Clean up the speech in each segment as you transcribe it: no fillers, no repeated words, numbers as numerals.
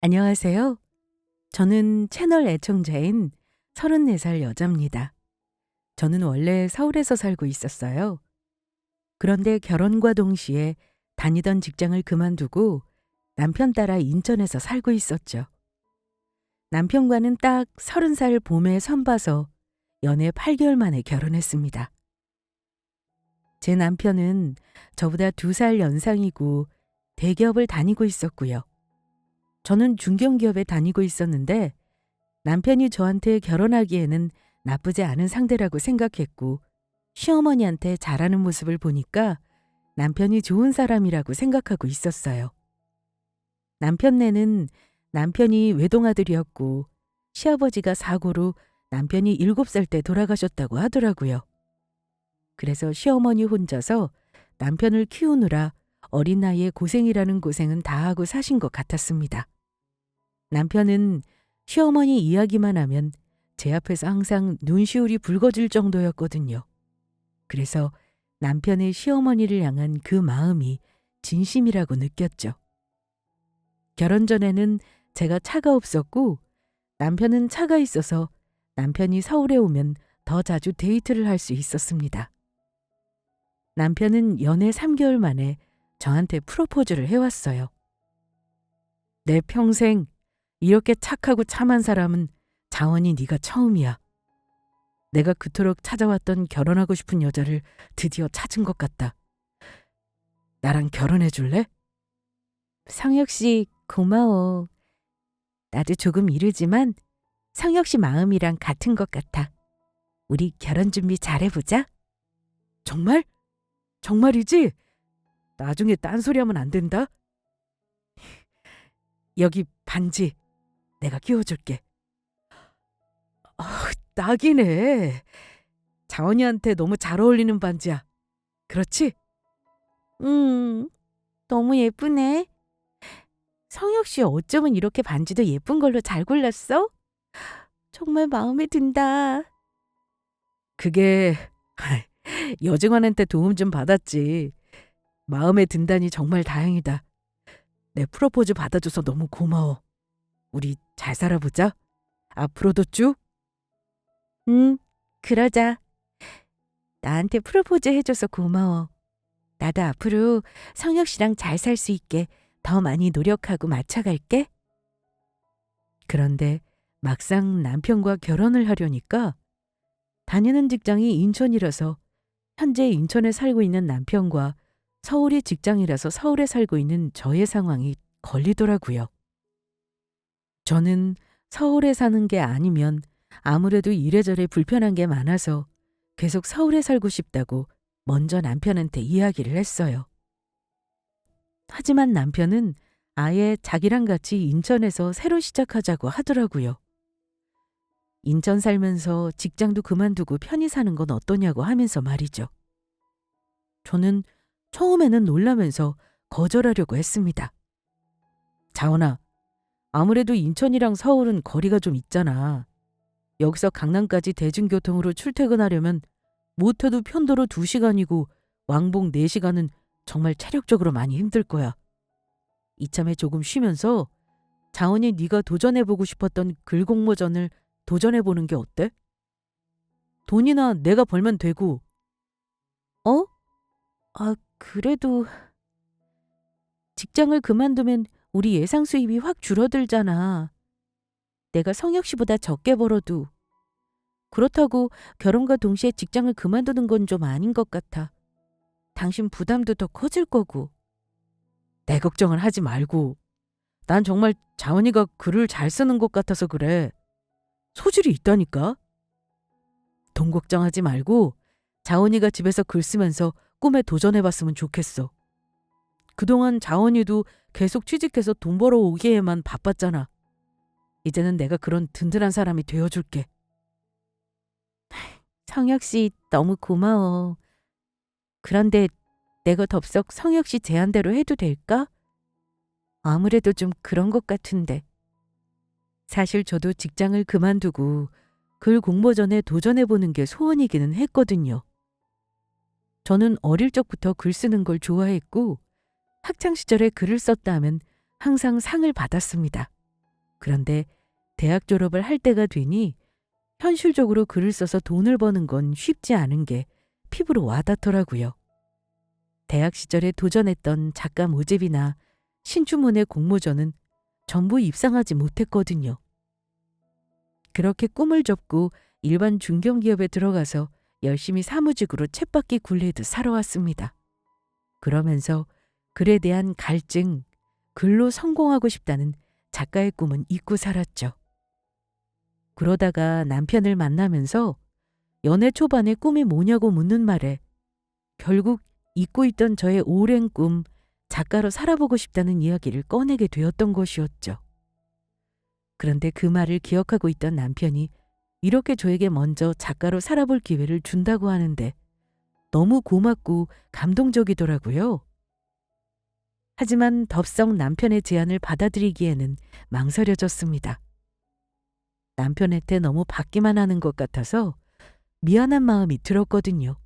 안녕하세요. 저는 채널 애청자인 34살 여자입니다. 저는 원래 서울에서 살고 있었어요. 그런데 결혼과 동시에 다니던 직장을 그만두고 남편 따라 인천에서 살고 있었죠. 남편과는 딱 30살 봄에 선봐서 연애 8개월 만에 결혼했습니다. 제 남편은 저보다 2살 연상이고 대기업을 다니고 있었고요. 저는 중견기업에 다니고 있었는데 남편이 저한테 결혼하기에는 나쁘지 않은 상대라고 생각했고 시어머니한테 잘하는 모습을 보니까 남편이 좋은 사람이라고 생각하고 있었어요. 남편네는 남편이 외동아들이었고 시아버지가 사고로 남편이 7살 때 돌아가셨다고 하더라고요. 그래서 시어머니 혼자서 남편을 키우느라 어린 나이에 고생이라는 고생은 다 하고 사신 것 같았습니다. 남편은 시어머니 이야기만 하면 제 앞에서 항상 눈시울이 붉어질 정도였거든요. 그래서 남편의 시어머니를 향한 그 마음이 진심이라고 느꼈죠. 결혼 전에는 제가 차가 없었고 남편은 차가 있어서 남편이 서울에 오면 더 자주 데이트를 할 수 있었습니다. 남편은 연애 3개월 만에 저한테 프로포즈를 해왔어요. 내 평생 이렇게 착하고 참한 사람은 자원이 네가 처음이야. 내가 그토록 찾아왔던 결혼하고 싶은 여자를 드디어 찾은 것 같다. 나랑 결혼해 줄래? 성혁 씨 고마워. 나도 조금 이르지만 성혁 씨 마음이랑 같은 것 같아. 우리 결혼 준비 잘해보자. 정말? 정말이지? 나중에 딴소리하면 안 된다. 여기 반지 내가 끼워줄게. 딱이네. 자원이한테 너무 잘 어울리는 반지야. 그렇지? 너무 예쁘네. 성혁 씨 어쩌면 이렇게 반지도 예쁜 걸로 잘 골랐어? 정말 마음에 든다. 그게 여직원한테 도움 좀 받았지. 마음에 든다니 정말 다행이다. 내 프로포즈 받아줘서 너무 고마워. 우리 잘 살아보자. 앞으로도 쭉. 그러자. 나한테 프로포즈 해줘서 고마워. 나도 앞으로 성혁 씨랑 잘 살 수 있게 더 많이 노력하고 맞춰갈게. 그런데 막상 남편과 결혼을 하려니까 다니는 직장이 인천이라서 현재 인천에 살고 있는 남편과 서울이 직장이라서 서울에 살고 있는 저의 상황이 걸리더라고요. 저는 서울에 사는 게 아니면 아무래도 이래저래 불편한 게 많아서 계속 서울에 살고 싶다고 먼저 남편한테 이야기를 했어요. 하지만 남편은 아예 자기랑 같이 인천에서 새로 시작하자고 하더라고요. 인천 살면서 직장도 그만두고 편히 사는 건 어떠냐고 하면서 말이죠. 저는 처음에는 놀라면서 거절하려고 했습니다. 자원아, 아무래도 인천이랑 서울은 거리가 좀 있잖아. 여기서 강남까지 대중교통으로 출퇴근하려면 못해도 편도로 2시간이고 왕복 4시간은 정말 체력적으로 많이 힘들 거야. 이참에 조금 쉬면서 자원이 네가 도전해보고 싶었던 글공모전을 도전해보는 게 어때? 돈이나 내가 벌면 되고. 어? 그래도 직장을 그만두면 우리 예상 수입이 확 줄어들잖아. 내가 성혁 씨보다 적게 벌어도. 그렇다고 결혼과 동시에 직장을 그만두는 건 좀 아닌 것 같아. 당신 부담도 더 커질 거고. 내 걱정을 하지 말고. 난 정말 자원이가 글을 잘 쓰는 것 같아서 그래. 소질이 있다니까. 돈 걱정하지 말고 자원이가 집에서 글 쓰면서 꿈에 도전해봤으면 좋겠어. 그동안 자원이도 계속 취직해서 돈 벌어오기에만 바빴잖아. 이제는 내가 그런 든든한 사람이 되어줄게. 성혁 씨 너무 고마워. 그런데 내가 덥석 성혁 씨 제안대로 해도 될까? 아무래도 좀 그런 것 같은데. 사실 저도 직장을 그만두고 글 공모전에 도전해보는 게 소원이기는 했거든요. 저는 어릴 적부터 글 쓰는 걸 좋아했고 학창시절에 글을 썼다면 항상 상을 받았습니다. 그런데 대학 졸업을 할 때가 되니 현실적으로 글을 써서 돈을 버는 건 쉽지 않은 게 피부로 와닿더라고요. 대학 시절에 도전했던 작가 모집이나 신춘문예 공모전은 전부 입상하지 못했거든요. 그렇게 꿈을 접고 일반 중견기업에 들어가서 열심히 사무직으로 쳇바퀴 굴리듯 살아왔습니다. 그러면서 글에 대한 갈증, 글로 성공하고 싶다는 작가의 꿈은 잊고 살았죠. 그러다가 남편을 만나면서 연애 초반에 꿈이 뭐냐고 묻는 말에 결국 잊고 있던 저의 오랜 꿈, 작가로 살아보고 싶다는 이야기를 꺼내게 되었던 것이었죠. 그런데 그 말을 기억하고 있던 남편이 이렇게 저에게 먼저 작가로 살아볼 기회를 준다고 하는데 너무 고맙고 감동적이더라고요. 하지만 덥석 남편의 제안을 받아들이기에는 망설여졌습니다. 남편한테 너무 받기만 하는 것 같아서 미안한 마음이 들었거든요.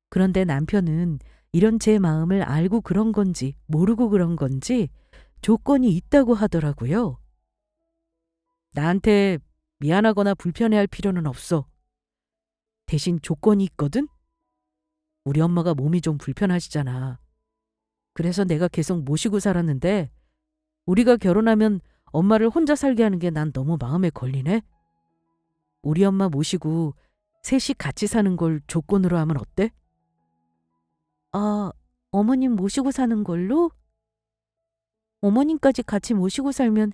그런데 남편은 이런 제 마음을 알고 그런 건지 모르고 그런 건지 조건이 있다고 하더라고요. 나한테 미안하거나 불편해할 필요는 없어. 대신 조건이 있거든? 우리 엄마가 몸이 좀 불편하시잖아. 그래서 내가 계속 모시고 살았는데 우리가 결혼하면 엄마를 혼자 살게 하는 게 난 너무 마음에 걸리네. 우리 엄마 모시고 셋이 같이 사는 걸 조건으로 하면 어때? 아, 어머님 모시고 사는 걸로? 어머님까지 같이 모시고 살면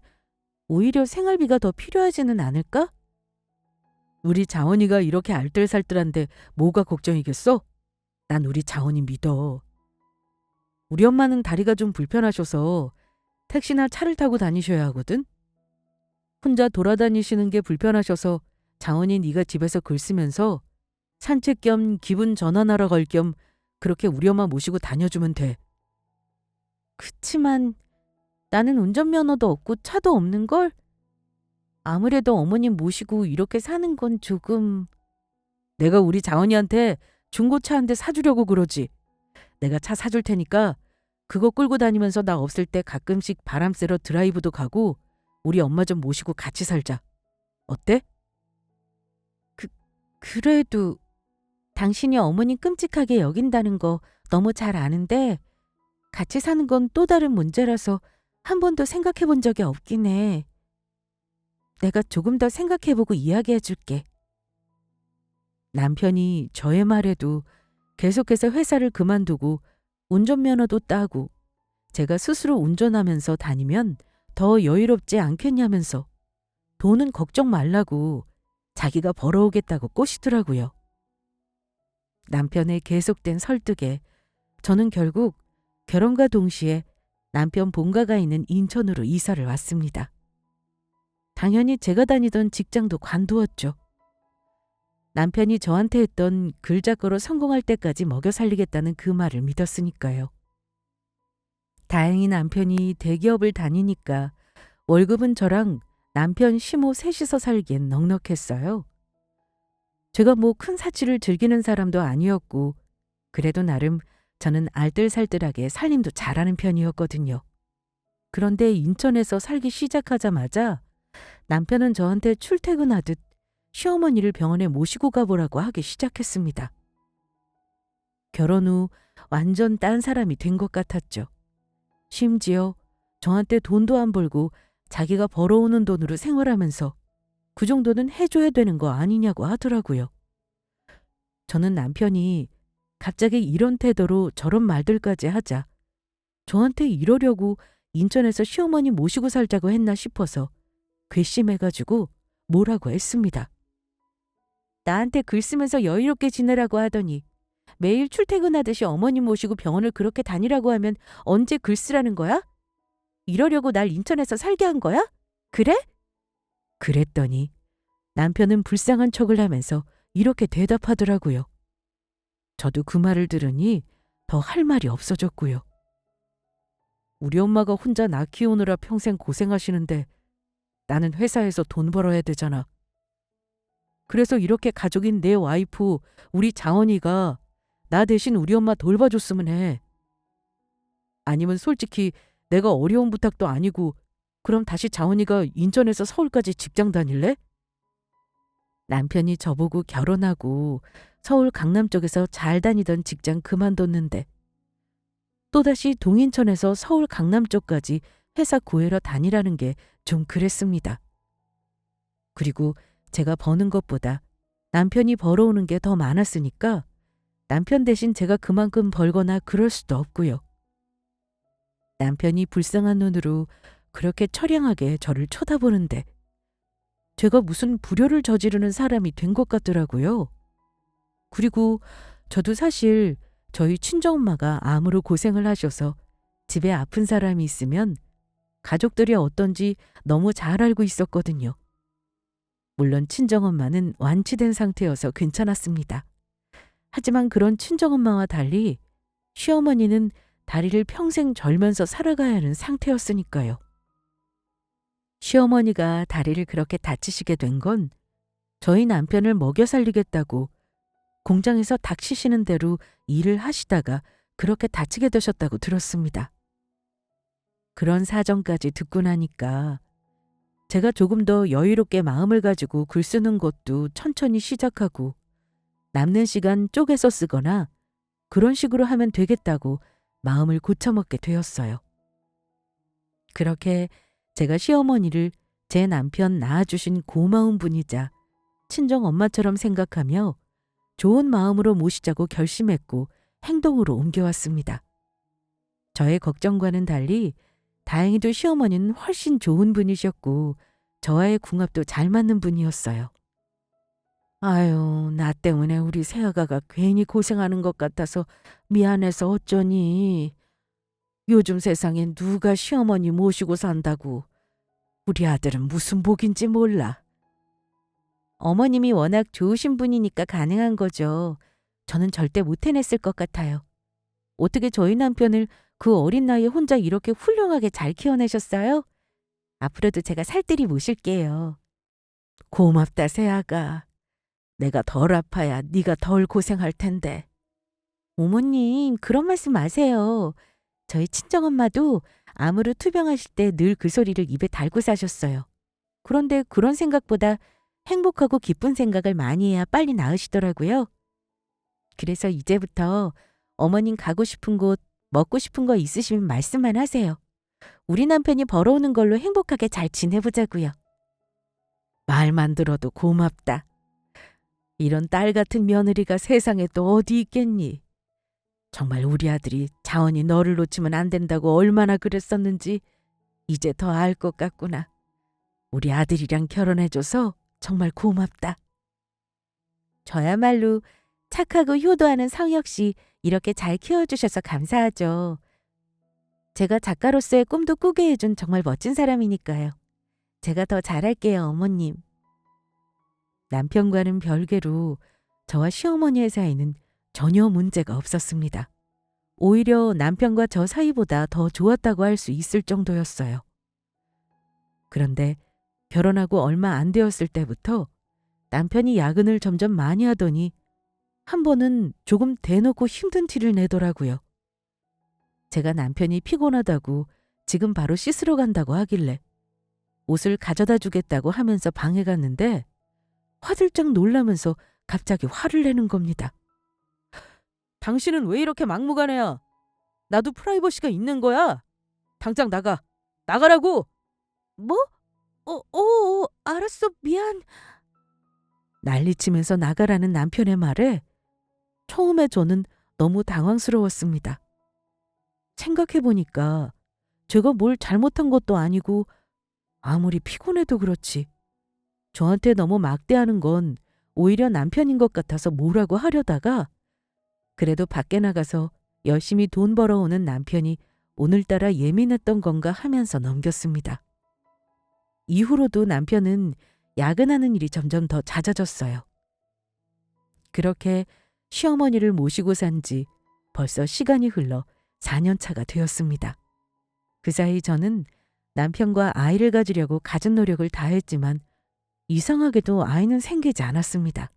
오히려 생활비가 더 필요하지는 않을까? 우리 자원이가 이렇게 알뜰살뜰한데 뭐가 걱정이겠어? 난 우리 자원이 믿어. 우리 엄마는 다리가 좀 불편하셔서 택시나 차를 타고 다니셔야 하거든. 혼자 돌아다니시는 게 불편하셔서 자원이 네가 집에서 글 쓰면서 산책 겸 기분 전환하러 갈 겸 그렇게 우리 엄마 모시고 다녀주면 돼. 그치만 나는 운전면허도 없고 차도 없는걸? 아무래도 어머님 모시고 이렇게 사는 건 조금... 내가 우리 자원이한테 중고차 한 대 사주려고 그러지. 내가 차 사줄 테니까 그거 끌고 다니면서 나 없을 때 가끔씩 바람 쐬러 드라이브도 가고 우리 엄마 좀 모시고 같이 살자. 어때? 그래도 당신이 어머님 끔찍하게 여긴다는 거 너무 잘 아는데 같이 사는 건 또 다른 문제라서 한 번도 생각해 본 적이 없긴 해. 내가 조금 더 생각해보고 이야기해 줄게. 남편이 저의 말에도 계속해서 회사를 그만두고 운전면허도 따고 제가 스스로 운전하면서 다니면 더 여유롭지 않겠냐면서 돈은 걱정 말라고 자기가 벌어오겠다고 꼬시더라고요. 남편의 계속된 설득에 저는 결국 결혼과 동시에 남편 본가가 있는 인천으로 이사를 왔습니다. 당연히 제가 다니던 직장도 관두었죠. 남편이 저한테 했던 글작가로 성공할 때까지 먹여 살리겠다는 그 말을 믿었으니까요. 다행히 남편이 대기업을 다니니까 월급은 저랑 남편 시모 셋이서 살기엔 넉넉했어요. 제가 뭐 큰 사치를 즐기는 사람도 아니었고 그래도 나름 저는 알뜰살뜰하게 살림도 잘하는 편이었거든요. 그런데 인천에서 살기 시작하자마자 남편은 저한테 출퇴근하듯 시어머니를 병원에 모시고 가보라고 하기 시작했습니다. 결혼 후 완전 딴 사람이 된 것 같았죠. 심지어 저한테 돈도 안 벌고 자기가 벌어오는 돈으로 생활하면서 그 정도는 해줘야 되는 거 아니냐고 하더라고요. 저는 남편이 갑자기 이런 태도로 저런 말들까지 하자 저한테 이러려고 인천에서 시어머니 모시고 살자고 했나 싶어서 괘씸해가지고 뭐라고 했습니다. 나한테 글 쓰면서 여유롭게 지내라고 하더니 매일 출퇴근하듯이 어머님 모시고 병원을 그렇게 다니라고 하면 언제 글 쓰라는 거야? 이러려고 날 인천에서 살게 한 거야? 그래? 그랬더니 남편은 불쌍한 척을 하면서 이렇게 대답하더라고요. 저도 그 말을 들으니 더 할 말이 없어졌고요. 우리 엄마가 혼자 나 키우느라 평생 고생하시는데 나는 회사에서 돈 벌어야 되잖아. 그래서 이렇게 가족인 내 와이프, 우리 자원이가 나 대신 우리 엄마 돌봐줬으면 해. 아니면 솔직히 내가 어려운 부탁도 아니고 그럼 다시 자원이가 인천에서 서울까지 직장 다닐래? 남편이 저보고 결혼하고 서울 강남 쪽에서 잘 다니던 직장 그만뒀는데 또다시 동인천에서 서울 강남 쪽까지 회사 구해러 다니라는 게 좀 그랬습니다. 그리고 제가 버는 것보다 남편이 벌어오는 게 더 많았으니까 남편 대신 제가 그만큼 벌거나 그럴 수도 없고요. 남편이 불쌍한 눈으로 그렇게 처량하게 저를 쳐다보는데 제가 무슨 불효를 저지르는 사람이 된 것 같더라고요. 그리고 저도 사실 저희 친정엄마가 암으로 고생을 하셔서 집에 아픈 사람이 있으면 가족들이 어떤지 너무 잘 알고 있었거든요. 물론 친정엄마는 완치된 상태여서 괜찮았습니다. 하지만 그런 친정엄마와 달리 시어머니는 다리를 평생 절면서 살아가야 하는 상태였으니까요. 시어머니가 다리를 그렇게 다치시게 된 건 저희 남편을 먹여 살리겠다고 공장에서 닥치시는 대로 일을 하시다가 그렇게 다치게 되셨다고 들었습니다. 그런 사정까지 듣고 나니까 제가 조금 더 여유롭게 마음을 가지고 글 쓰는 것도 천천히 시작하고 남는 시간 쪼개서 쓰거나 그런 식으로 하면 되겠다고 마음을 고쳐먹게 되었어요. 그렇게 제가 시어머니를 제 남편 낳아주신 고마운 분이자 친정 엄마처럼 생각하며 좋은 마음으로 모시자고 결심했고 행동으로 옮겨왔습니다. 저의 걱정과는 달리 다행히도 시어머니는 훨씬 좋은 분이셨고 저와의 궁합도 잘 맞는 분이었어요. 아유, 나 때문에 우리 새아가가 괜히 고생하는 것 같아서 미안해서 어쩌니. 요즘 세상엔 누가 시어머니 모시고 산다고. 우리 아들은 무슨 복인지 몰라. 어머님이 워낙 좋으신 분이니까 가능한 거죠. 저는 절대 못 해냈을 것 같아요. 어떻게 저희 남편을 그 어린 나이에 혼자 이렇게 훌륭하게 잘 키워내셨어요? 앞으로도 제가 살뜰히 모실게요. 고맙다, 새아가. 내가 덜 아파야 네가 덜 고생할 텐데. 어머님, 그런 말씀 마세요. 저희 친정엄마도 암으로 투병하실 때 늘 그 소리를 입에 달고 사셨어요. 그런데 그런 생각보다 행복하고 기쁜 생각을 많이 해야 빨리 나으시더라고요. 그래서 이제부터 어머님 가고 싶은 곳, 먹고 싶은 거 있으시면 말씀만 하세요. 우리 남편이 벌어오는 걸로 행복하게 잘 지내보자고요. 말만 들어도 고맙다. 이런 딸 같은 며느리가 세상에 또 어디 있겠니? 정말 우리 아들이 자원이 너를 놓치면 안 된다고 얼마나 그랬었는지 이제 더 알 것 같구나. 우리 아들이랑 결혼해줘서 정말 고맙다. 저야말로 착하고 효도하는 성혁 씨 이렇게 잘 키워주셔서 감사하죠. 제가 작가로서의 꿈도 꾸게 해준 정말 멋진 사람이니까요. 제가 더 잘할게요, 어머님. 남편과는 별개로 저와 시어머니의 사이는 전혀 문제가 없었습니다. 오히려 남편과 저 사이보다 더 좋았다고 할 수 있을 정도였어요. 그런데 결혼하고 얼마 안 되었을 때부터 남편이 야근을 점점 많이 하더니 한 번은 조금 대놓고 힘든 티를 내더라고요. 제가 남편이 피곤하다고 지금 바로 씻으러 간다고 하길래 옷을 가져다 주겠다고 하면서 방에 갔는데 화들짝 놀라면서 갑자기 화를 내는 겁니다. 당신은 왜 이렇게 막무가내야? 나도 프라이버시가 있는 거야. 당장 나가. 나가라고. 뭐? 알았어. 미안. 난리치면서 나가라는 남편의 말에 처음에 저는 너무 당황스러웠습니다. 생각해보니까 제가 뭘 잘못한 것도 아니고 아무리 피곤해도 그렇지. 저한테 너무 막대하는 건 오히려 남편인 것 같아서 뭐라고 하려다가 그래도 밖에 나가서 열심히 돈 벌어오는 남편이 오늘따라 예민했던 건가 하면서 넘겼습니다. 이후로도 남편은 야근하는 일이 점점 더 잦아졌어요. 그렇게 시어머니를 모시고 산 지 벌써 시간이 흘러 4년 차가 되었습니다. 그 사이 저는 남편과 아이를 가지려고 갖은 노력을 다했지만 이상하게도 아이는 생기지 않았습니다.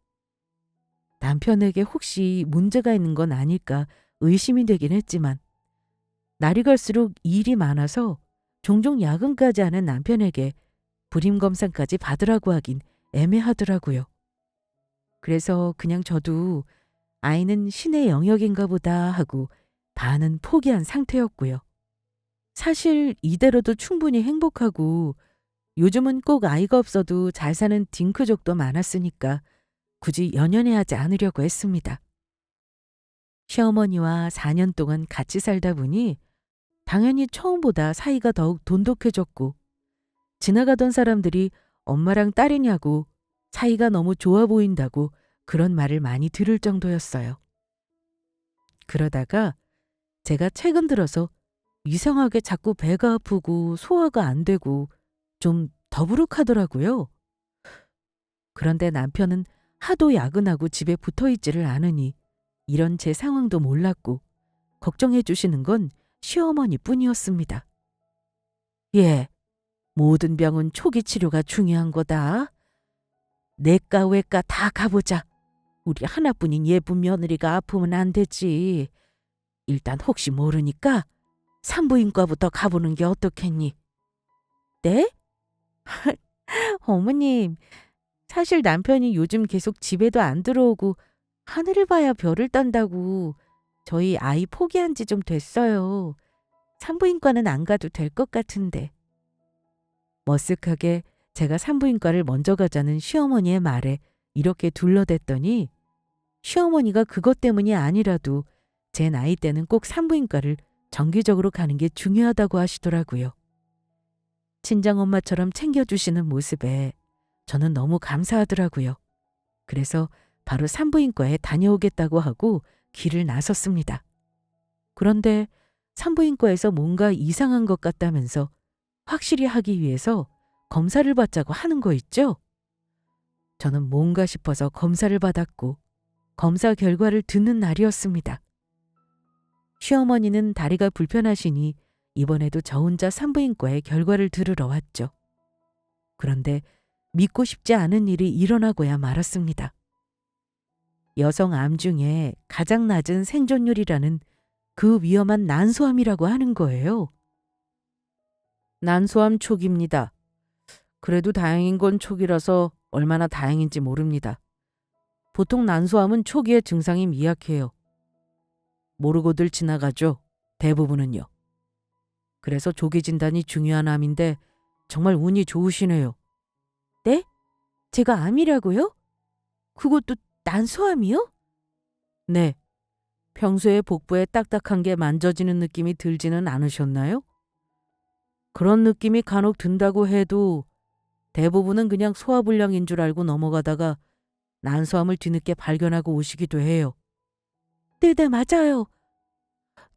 남편에게 혹시 문제가 있는 건 아닐까 의심이 되긴 했지만 날이 갈수록 일이 많아서 종종 야근까지 하는 남편에게 불임검사까지 받으라고 하긴 애매하더라고요. 그래서 그냥 저도 아이는 신의 영역인가 보다 하고 반은 포기한 상태였고요. 사실 이대로도 충분히 행복하고 요즘은 꼭 아이가 없어도 잘 사는 딩크족도 많았으니까 굳이 연연해하지 않으려고 했습니다. 시어머니와 4년 동안 같이 살다 보니 당연히 처음보다 사이가 더욱 돈독해졌고 지나가던 사람들이 엄마랑 딸이냐고 사이가 너무 좋아 보인다고 그런 말을 많이 들을 정도였어요. 그러다가 제가 최근 들어서 이상하게 자꾸 배가 아프고 소화가 안 되고 좀 더부룩하더라고요. 그런데 남편은 하도 야근하고 집에 붙어 있지를 않으니 이런 제 상황도 몰랐고 걱정해 주시는 건 시어머니뿐이었습니다. 예, 모든 병은 초기 치료가 중요한 거다. 내과 외과 다 가보자. 우리 하나뿐인 예쁜 며느리가 아프면 안 되지. 일단 혹시 모르니까 산부인과부터 가보는 게 어떻겠니? 네? 어머님, 사실 남편이 요즘 계속 집에도 안 들어오고 하늘을 봐야 별을 딴다고 저희 아이 포기한 지 좀 됐어요. 산부인과는 안 가도 될 것 같은데. 머쓱하게 제가 산부인과를 먼저 가자는 시어머니의 말에 이렇게 둘러댔더니 시어머니가 그것 때문이 아니라도 제 나이 때는 꼭 산부인과를 정기적으로 가는 게 중요하다고 하시더라고요. 친정엄마처럼 챙겨주시는 모습에 저는 너무 감사하더라고요. 그래서 바로 산부인과에 다녀오겠다고 하고 길을 나섰습니다. 그런데 산부인과에서 뭔가 이상한 것 같다면서 확실히 하기 위해서 검사를 받자고 하는 거 있죠? 저는 뭔가 싶어서 검사를 받았고 검사 결과를 듣는 날이었습니다. 시어머니는 다리가 불편하시니 이번에도 저 혼자 산부인과에 결과를 들으러 왔죠. 그런데 믿고 싶지 않은 일이 일어나고야 말았습니다. 여성 암 중에 가장 낮은 생존율이라는 그 위험한 난소암이라고 하는 거예요. 난소암 초기입니다. 그래도 다행인 건 초기라서 얼마나 다행인지 모릅니다. 보통 난소암은 초기에 증상이 미약해요. 모르고들 지나가죠. 대부분은요. 그래서 조기 진단이 중요한 암인데 정말 운이 좋으시네요. 네? 제가 암이라고요? 그것도 난소암이요? 네. 평소에 복부에 딱딱한 게 만져지는 느낌이 들지는 않으셨나요? 그런 느낌이 간혹 든다고 해도 대부분은 그냥 소화불량인 줄 알고 넘어가다가 난소암을 뒤늦게 발견하고 오시기도 해요. 네네, 맞아요.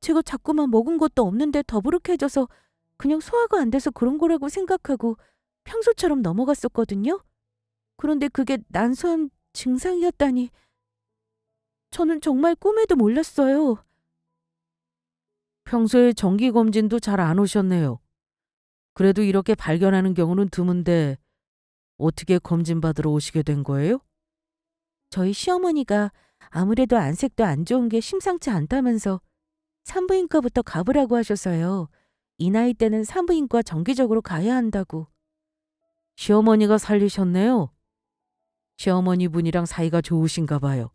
제가 자꾸만 먹은 것도 없는데 더부룩해져서 그냥 소화가 안 돼서 그런 거라고 생각하고 평소처럼 넘어갔었거든요. 그런데 그게 난소암 증상이었다니 저는 정말 꿈에도 몰랐어요. 평소에 정기검진도 잘 안 오셨네요. 그래도 이렇게 발견하는 경우는 드문데 어떻게 검진받으러 오시게 된 거예요? 저희 시어머니가 아무래도 안색도 안 좋은 게 심상치 않다면서 산부인과부터 가보라고 하셔서요. 이 나이 때는 산부인과 정기적으로 가야 한다고. 시어머니가 살리셨네요. 시어머니 분이랑 사이가 좋으신가 봐요.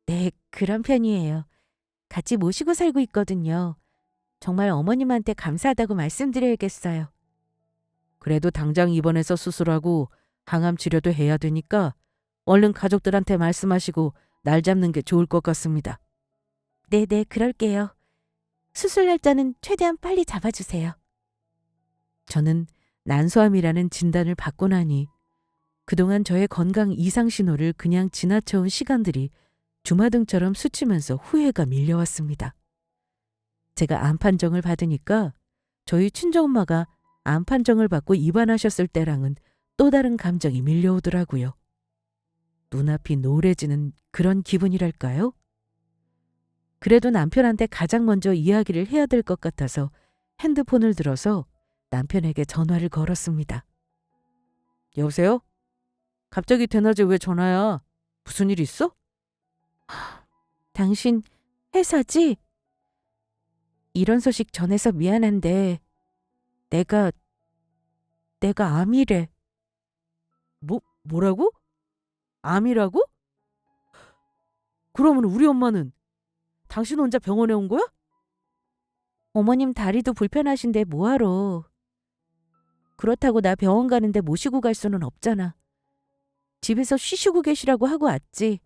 네, 그런 편이에요. 같이 모시고 살고 있거든요. 정말 어머님한테 감사하다고 말씀드려야겠어요. 그래도 당장 입원해서 수술하고 항암 치료도 해야 되니까 얼른 가족들한테 말씀하시고 날 잡는 게 좋을 것 같습니다. 네네, 그럴게요. 수술 날짜는 최대한 빨리 잡아주세요. 저는 난소암이라는 진단을 받고 나니 그동안 저의 건강 이상 신호를 그냥 지나쳐온 시간들이 주마등처럼 스치면서 후회가 밀려왔습니다. 제가 암 판정을 받으니까 저희 친정엄마가 암 판정을 받고 입원하셨을 때랑은 또 다른 감정이 밀려오더라고요. 눈앞이 노래지는 그런 기분이랄까요? 그래도 남편한테 가장 먼저 이야기를 해야 될 것 같아서 핸드폰을 들어서 남편에게 전화를 걸었습니다. 여보세요? 갑자기 대낮에 왜 전화야? 무슨 일 있어? 당신 회사지? 이런 소식 전해서 미안한데 내가 암이래. 뭐라고? 암이라고? 그러면 우리 엄마는 당신 혼자 병원에 온 거야? 어머님 다리도 불편하신데 뭐하러. 그렇다고 나 병원 가는데 모시고 갈 수는 없잖아. 집에서 쉬시고 계시라고 하고 왔지.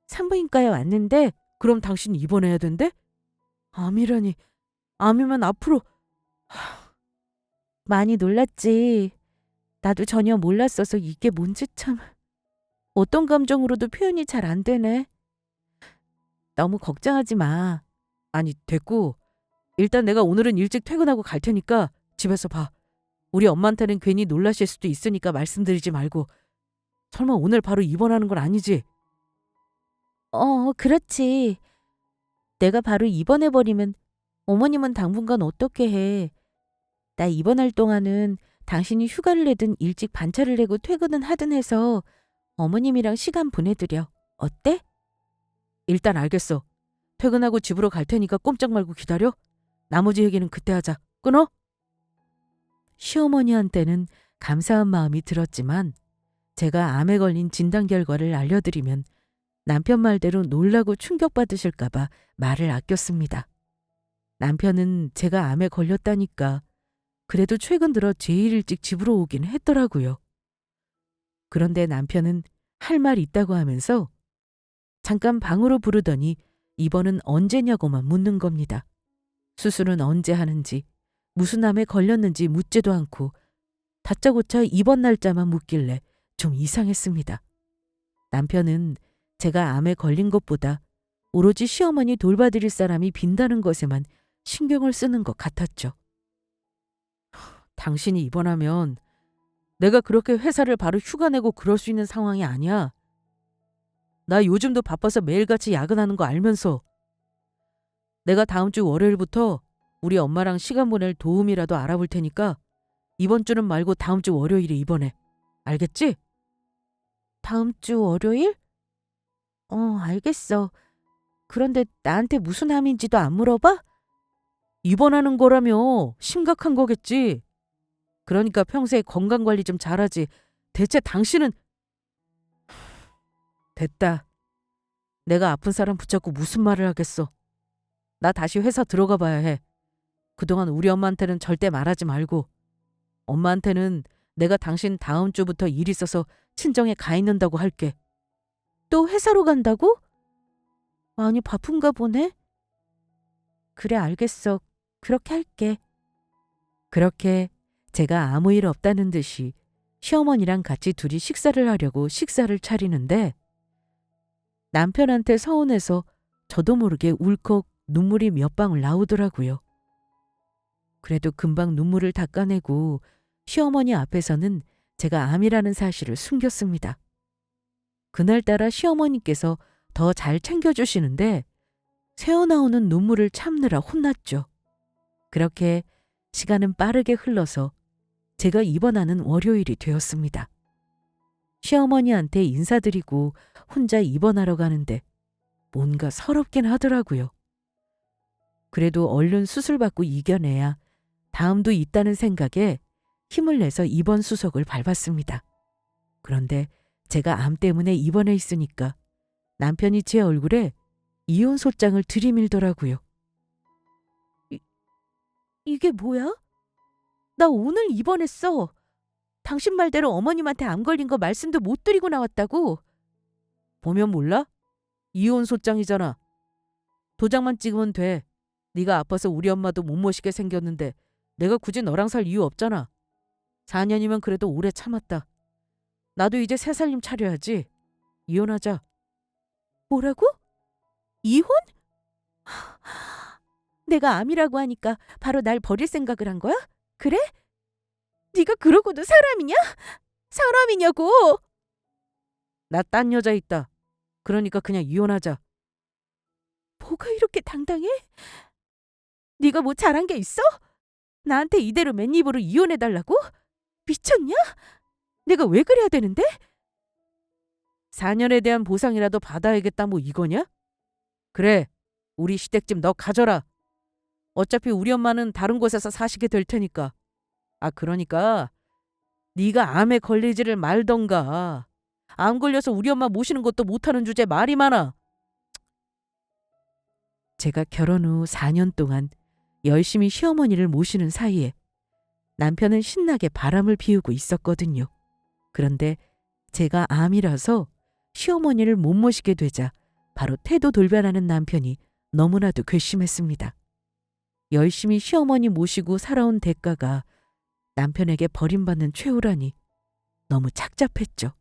산부인과에 왔는데 그럼 당신 입원해야 된대? 암이라니. 암이면 앞으로. 많이 놀랐지. 나도 전혀 몰랐어서 이게 뭔지 참. 어떤 감정으로도 표현이 잘 안 되네. 너무 걱정하지 마. 아니 됐고. 일단 내가 오늘은 일찍 퇴근하고 갈 테니까 집에서 봐. 우리 엄마한테는 괜히 놀라실 수도 있으니까 말씀드리지 말고. 설마 오늘 바로 입원하는 건 아니지? 그렇지. 내가 바로 입원해버리면 어머님은 당분간 어떻게 해. 나 입원할 동안은 당신이 휴가를 내든 일찍 반차를 내고 퇴근은 하든 해서 어머님이랑 시간 보내드려. 어때? 일단 알겠어. 퇴근하고 집으로 갈 테니까 꼼짝 말고 기다려. 나머지 얘기는 그때 하자. 끊어? 시어머니한테는 감사한 마음이 들었지만 제가 암에 걸린 진단 결과를 알려드리면 남편 말대로 놀라고 충격받으실까봐 말을 아꼈습니다. 남편은 제가 암에 걸렸다니까 그래도 최근 들어 제일 일찍 집으로 오긴 했더라고요. 그런데 남편은 할 말 있다고 하면서 잠깐 방으로 부르더니 입원은 언제냐고만 묻는 겁니다. 수술은 언제 하는지, 무슨 암에 걸렸는지 묻지도 않고 다짜고짜 입원 날짜만 묻길래 좀 이상했습니다. 남편은 제가 암에 걸린 것보다 오로지 시어머니 돌봐드릴 사람이 빈다는 것에만 신경을 쓰는 것 같았죠. 당신이 입원하면 내가 그렇게 회사를 바로 휴가 내고 그럴 수 있는 상황이 아니야. 나 요즘도 바빠서 매일같이 야근하는 거 알면서. 내가 다음 주 월요일부터 우리 엄마랑 시간 보낼 도움이라도 알아볼 테니까 이번 주는 말고 다음 주 월요일에 입원해. 알겠지? 다음 주 월요일? 알겠어. 그런데 나한테 무슨 암인지도 안 물어봐? 입원하는 거라며 심각한 거겠지. 그러니까 평소에 건강관리 좀 잘하지. 대체 당신은. 됐다. 내가 아픈 사람 붙잡고 무슨 말을 하겠어. 나 다시 회사 들어가 봐야 해. 그동안 우리 엄마한테는 절대 말하지 말고. 엄마한테는 내가 당신 다음 주부터 일 있어서 친정에 가 있는다고 할게. 또 회사로 간다고? 많이 바쁜가 보네. 그래 알겠어. 그렇게 할게. 그렇게 제가 아무 일 없다는 듯이 시어머니랑 같이 둘이 식사를 하려고 식사를 차리는데 남편한테 서운해서 저도 모르게 울컥 눈물이 몇 방울 나오더라고요. 그래도 금방 눈물을 닦아내고 시어머니 앞에서는 제가 암이라는 사실을 숨겼습니다. 그날따라 시어머니께서 더 잘 챙겨주시는데 새어나오는 눈물을 참느라 혼났죠. 그렇게 시간은 빠르게 흘러서 제가 입원하는 월요일이 되었습니다. 시어머니한테 인사드리고 혼자 입원하러 가는데 뭔가 서럽긴 하더라고요. 그래도 얼른 수술받고 이겨내야 다음도 있다는 생각에 힘을 내서 입원 수속을 밟았습니다. 그런데 제가 암 때문에 입원해 있으니까 남편이 제 얼굴에 이혼 소장을 들이밀더라고요. 이게 뭐야? 나 오늘 입원했어. 당신 말대로 어머님한테 암 걸린 거 말씀도 못 드리고 나왔다고. 보면 몰라? 이혼 소장이잖아. 도장만 찍으면 돼. 네가 아파서 우리 엄마도 못 모시게 생겼는데 내가 굳이 너랑 살 이유 없잖아. 4년이면 그래도 오래 참았다. 나도 이제 새 살림 차려야지. 이혼하자. 뭐라고? 이혼? 내가 암이라고 하니까 바로 날 버릴 생각을 한 거야? 그래? 네가 그러고도 사람이냐? 사람이냐고! 나 딴 여자 있다. 그러니까 그냥 이혼하자. 뭐가 이렇게 당당해? 네가 뭐 잘한 게 있어? 나한테 이대로 맨입으로 이혼해달라고? 미쳤냐? 내가 왜 그래야 되는데? 4년에 대한 보상이라도 받아야겠다 뭐 이거냐? 그래, 우리 시댁집 너 가져라. 어차피 우리 엄마는 다른 곳에서 사시게 될 테니까. 그러니까 네가 암에 걸리지를 말던가. 암 걸려서 우리 엄마 모시는 것도 못하는 주제 말이 많아. 제가 결혼 후 4년 동안 열심히 시어머니를 모시는 사이에 남편은 신나게 바람을 피우고 있었거든요. 그런데 제가 암이라서 시어머니를 못 모시게 되자 바로 태도 돌변하는 남편이 너무나도 괘씸했습니다. 열심히 시어머니 모시고 살아온 대가가 남편에게 버림받는 최후라니 너무 착잡했죠.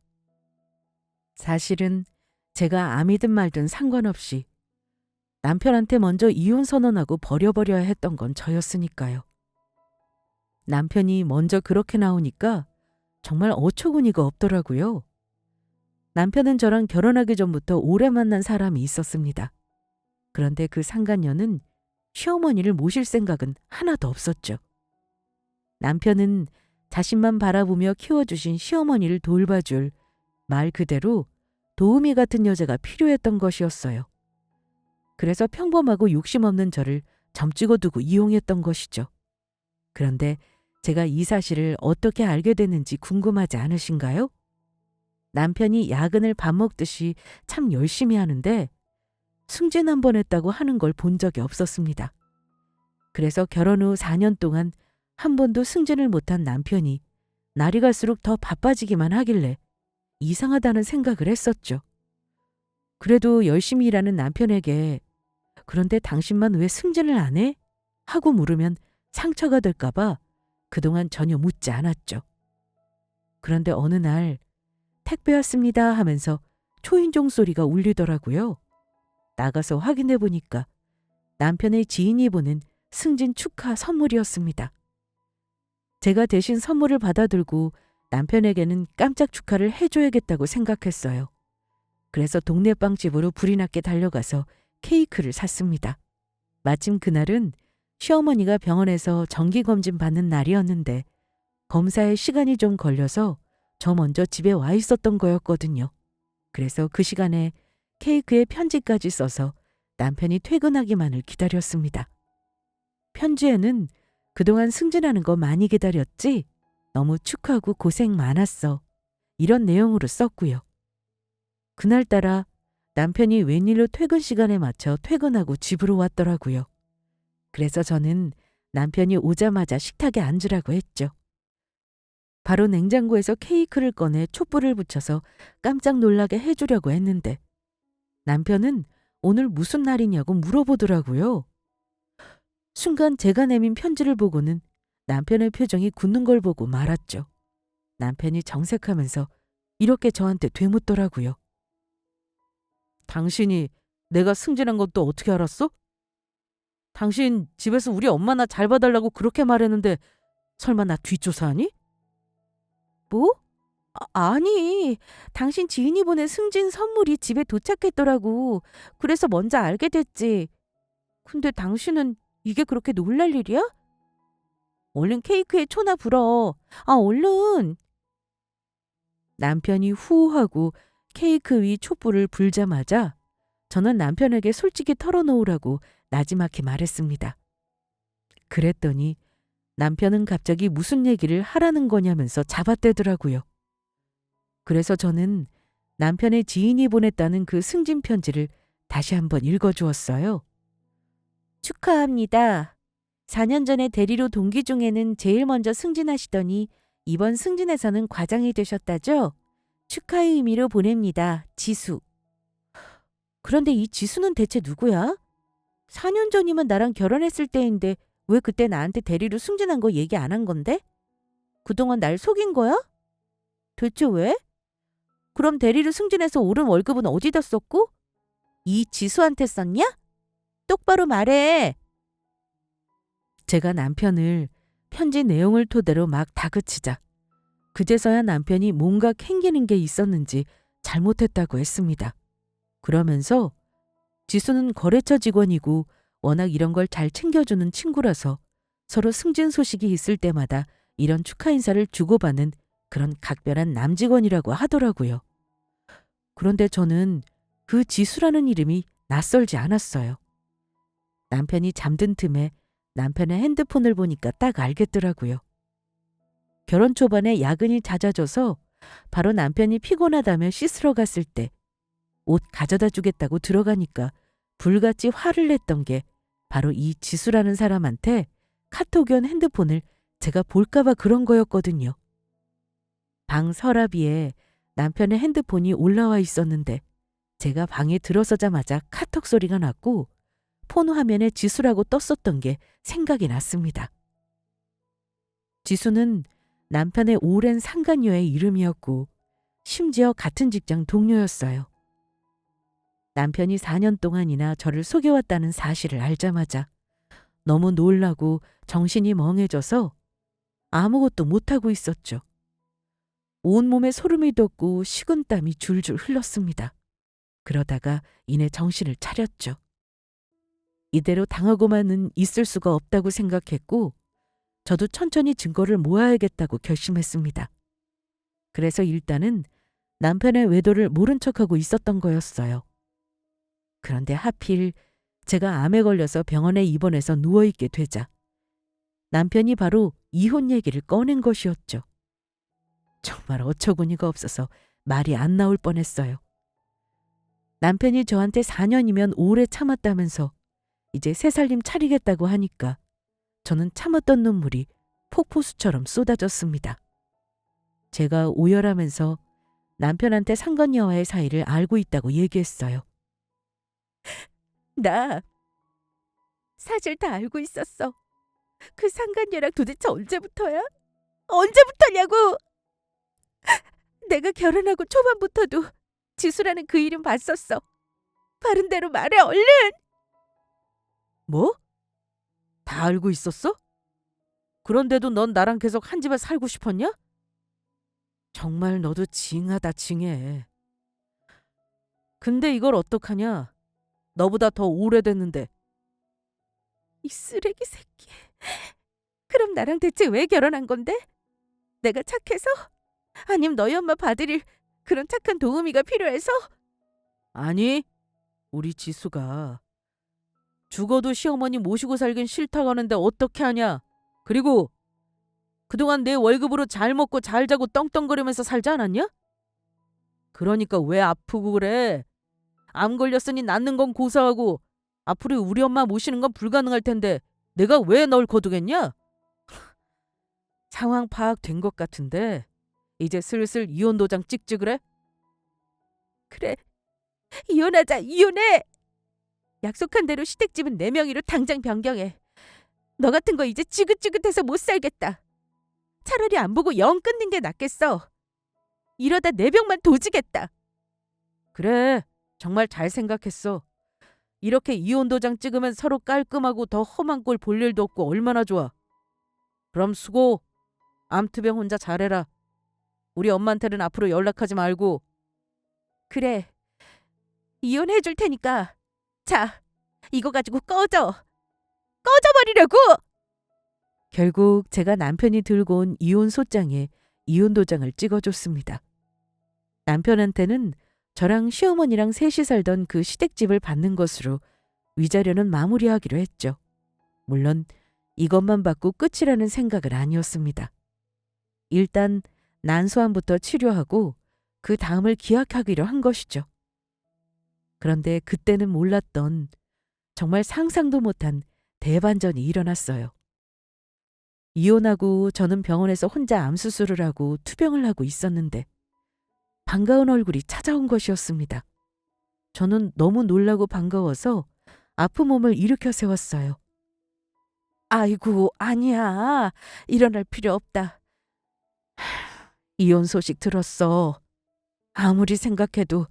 사실은 제가 암이든 말든 상관없이 남편한테 먼저 이혼 선언하고 버려버려야 했던 건 저였으니까요. 남편이 먼저 그렇게 나오니까 정말 어처구니가 없더라고요. 남편은 저랑 결혼하기 전부터 오래 만난 사람이 있었습니다. 그런데 그 상간녀는 시어머니를 모실 생각은 하나도 없었죠. 남편은 자신만 바라보며 키워주신 시어머니를 돌봐줄 말 그대로 도우미 같은 여자가 필요했던 것이었어요. 그래서 평범하고 욕심 없는 저를 점찍어 두고 이용했던 것이죠. 그런데 제가 이 사실을 어떻게 알게 됐는지 궁금하지 않으신가요? 남편이 야근을 밥 먹듯이 참 열심히 하는데 승진 한 번 했다고 하는 걸 본 적이 없었습니다. 그래서 결혼 후 4년 동안 한 번도 승진을 못한 남편이 날이 갈수록 더 바빠지기만 하길래 이상하다는 생각을 했었죠. 그래도 열심히 일하는 남편에게 그런데 당신만 왜 승진을 안 해? 하고 물으면 상처가 될까봐 그동안 전혀 묻지 않았죠. 그런데 어느 날 택배 왔습니다 하면서 초인종 소리가 울리더라고요. 나가서 확인해 보니까 남편의 지인이 보낸 승진 축하 선물이었습니다. 제가 대신 선물을 받아들고 남편에게는 깜짝 축하를 해줘야겠다고 생각했어요. 그래서 동네 빵집으로 불이 났게 달려가서 케이크를 샀습니다. 마침 그날은 시어머니가 병원에서 정기검진 받는 날이었는데 검사에 시간이 좀 걸려서 저 먼저 집에 와 있었던 거였거든요. 그래서 그 시간에 케이크에 편지까지 써서 남편이 퇴근하기만을 기다렸습니다. 편지에는 그동안 승진하는 거 많이 기다렸지? 너무 축하하고 고생 많았어. 이런 내용으로 썼고요. 그날따라 남편이 웬일로 퇴근 시간에 맞춰 퇴근하고 집으로 왔더라고요. 그래서 저는 남편이 오자마자 식탁에 앉으라고 했죠. 바로 냉장고에서 케이크를 꺼내 촛불을 붙여서 깜짝 놀라게 해주려고 했는데 남편은 오늘 무슨 날이냐고 물어보더라고요. 순간 제가 내민 편지를 보고는 남편의 표정이 굳는 걸 보고 말았죠. 남편이 정색하면서 이렇게 저한테 되묻더라고요. 당신이 내가 승진한 것도 어떻게 알았어? 당신 집에서 우리 엄마 나 잘 봐달라고 그렇게 말했는데 설마 나 뒷조사하니? 뭐? 아니, 당신 지인이 보낸 승진 선물이 집에 도착했더라고. 그래서 먼저 알게 됐지. 근데 당신은 이게 그렇게 놀랄 일이야? 얼른 케이크에 초나 불어. 얼른. 남편이 후하고 케이크 위 촛불을 불자마자 저는 남편에게 솔직히 털어놓으라고 나지막히 말했습니다. 그랬더니 남편은 갑자기 무슨 얘기를 하라는 거냐면서 잡아떼더라고요. 그래서 저는 남편의 지인이 보냈다는 그 승진 편지를 다시 한번 읽어주었어요. 축하합니다. 4년 전에 대리로 동기 중에는 제일 먼저 승진하시더니 이번 승진에서는 과장이 되셨다죠? 축하의 의미로 보냅니다. 지수. 그런데 이 지수는 대체 누구야? 4년 전이면 나랑 결혼했을 때인데 왜 그때 나한테 대리로 승진한 거 얘기 안 한 건데? 그동안 날 속인 거야? 대체 왜? 그럼 대리로 승진해서 오른 월급은 어디다 썼고? 이 지수한테 썼냐? 똑바로 말해. 제가 남편을 편지 내용을 토대로 막 다그치자 그제서야 남편이 뭔가 캥기는 게 있었는지 잘못했다고 했습니다. 그러면서 지수는 거래처 직원이고 워낙 이런 걸 잘 챙겨주는 친구라서 서로 승진 소식이 있을 때마다 이런 축하 인사를 주고받는 그런 각별한 남직원이라고 하더라고요. 그런데 저는 그 지수라는 이름이 낯설지 않았어요. 남편이 잠든 틈에 남편의 핸드폰을 보니까 딱 알겠더라고요. 결혼 초반에 야근이 잦아져서 바로 남편이 피곤하다며 씻으러 갔을 때 옷 가져다 주겠다고 들어가니까 불같이 화를 냈던 게 바로 이 지수라는 사람한테 카톡이 온 핸드폰을 제가 볼까 봐 그런 거였거든요. 방 서랍위에 남편의 핸드폰이 올라와 있었는데 제가 방에 들어서자마자 카톡 소리가 났고 폰 화면에 지수라고 떴었던 게 생각이 났습니다. 지수는 남편의 오랜 상간녀의 이름이었고 심지어 같은 직장 동료였어요. 남편이 4년 동안이나 저를 속여왔다는 사실을 알자마자 너무 놀라고 정신이 멍해져서 아무것도 못하고 있었죠. 온몸에 소름이 돋고 식은땀이 줄줄 흘렀습니다. 그러다가 이내 정신을 차렸죠. 이대로 당하고만은 있을 수가 없다고 생각했고 저도 천천히 증거를 모아야겠다고 결심했습니다. 그래서 일단은 남편의 외도를 모른 척하고 있었던 거였어요. 그런데 하필 제가 암에 걸려서 병원에 입원해서 누워있게 되자 남편이 바로 이혼 얘기를 꺼낸 것이었죠. 정말 어처구니가 없어서 말이 안 나올 뻔했어요. 남편이 저한테 4년이면 오래 참았다면서 이제 새 살림 차리겠다고 하니까 저는 참았던 눈물이 폭포수처럼 쏟아졌습니다. 제가 오열하면서 남편한테 상간녀와의 사이를 알고 있다고 얘기했어요. 나 사실 다 알고 있었어. 그 상간녀랑 도대체 언제부터야? 언제부터냐고! 내가 결혼하고 초반부터도 지수라는 그 이름 봤었어. 바른 대로 말해, 얼른! 뭐? 다 알고 있었어? 그런데도 넌 나랑 계속 한 집에 살고 싶었냐? 정말 너도 징하다 징해. 근데 이걸 어떡하냐? 너보다 더 오래됐는데. 이 쓰레기 새끼. 그럼 나랑 대체 왜 결혼한 건데? 내가 착해서? 아님 너희 엄마 봐드릴 그런 착한 도우미가 필요해서? 아니, 우리 지수가 죽어도 시어머니 모시고 살긴 싫다고 하는데 어떻게 하냐? 그리고 그동안 내 월급으로 잘 먹고 잘 자고 떵떵거리면서 살지 않았냐? 그러니까 왜 아프고 그래? 암 걸렸으니 낫는 건 고사하고 앞으로 우리 엄마 모시는 건 불가능할 텐데 내가 왜 널 거두겠냐? 상황 파악된 것 같은데 이제 슬슬 이혼 도장 찍지 그래? 그래, 이혼하자, 이혼해! 약속한 대로 시댁집은 내 명의로 당장 변경해. 너 같은 거 이제 지긋지긋해서 못 살겠다. 차라리 안 보고 영 끊는 게 낫겠어. 이러다 내 병만 도지겠다. 그래, 정말 잘 생각했어. 이렇게 이혼 도장 찍으면 서로 깔끔하고 더 험한 꼴 볼 일도 없고 얼마나 좋아. 그럼 수고. 암투병 혼자 잘해라. 우리 엄마한테는 앞으로 연락하지 말고. 그래, 이혼해줄 테니까. 자, 이거 가지고 꺼져. 꺼져버리려고! 결국 제가 남편이 들고 온 이혼 소장에 이혼 도장을 찍어줬습니다. 남편한테는 저랑 시어머니랑 셋이 살던 그 시댁집을 받는 것으로 위자료는 마무리하기로 했죠. 물론 이것만 받고 끝이라는 생각은 아니었습니다. 일단 난소암부터 치료하고 그 다음을 기약하기로 한 것이죠. 그런데 그때는 몰랐던 정말 상상도 못한 대반전이 일어났어요. 이혼하고 저는 병원에서 혼자 암수술을 하고 투병을 하고 있었는데 반가운 얼굴이 찾아온 것이었습니다. 저는 너무 놀라고 반가워서 아픈 몸을 일으켜 세웠어요. 아이고, 아니야. 일어날 필요 없다. 이혼 소식 들었어. 아무리 생각해도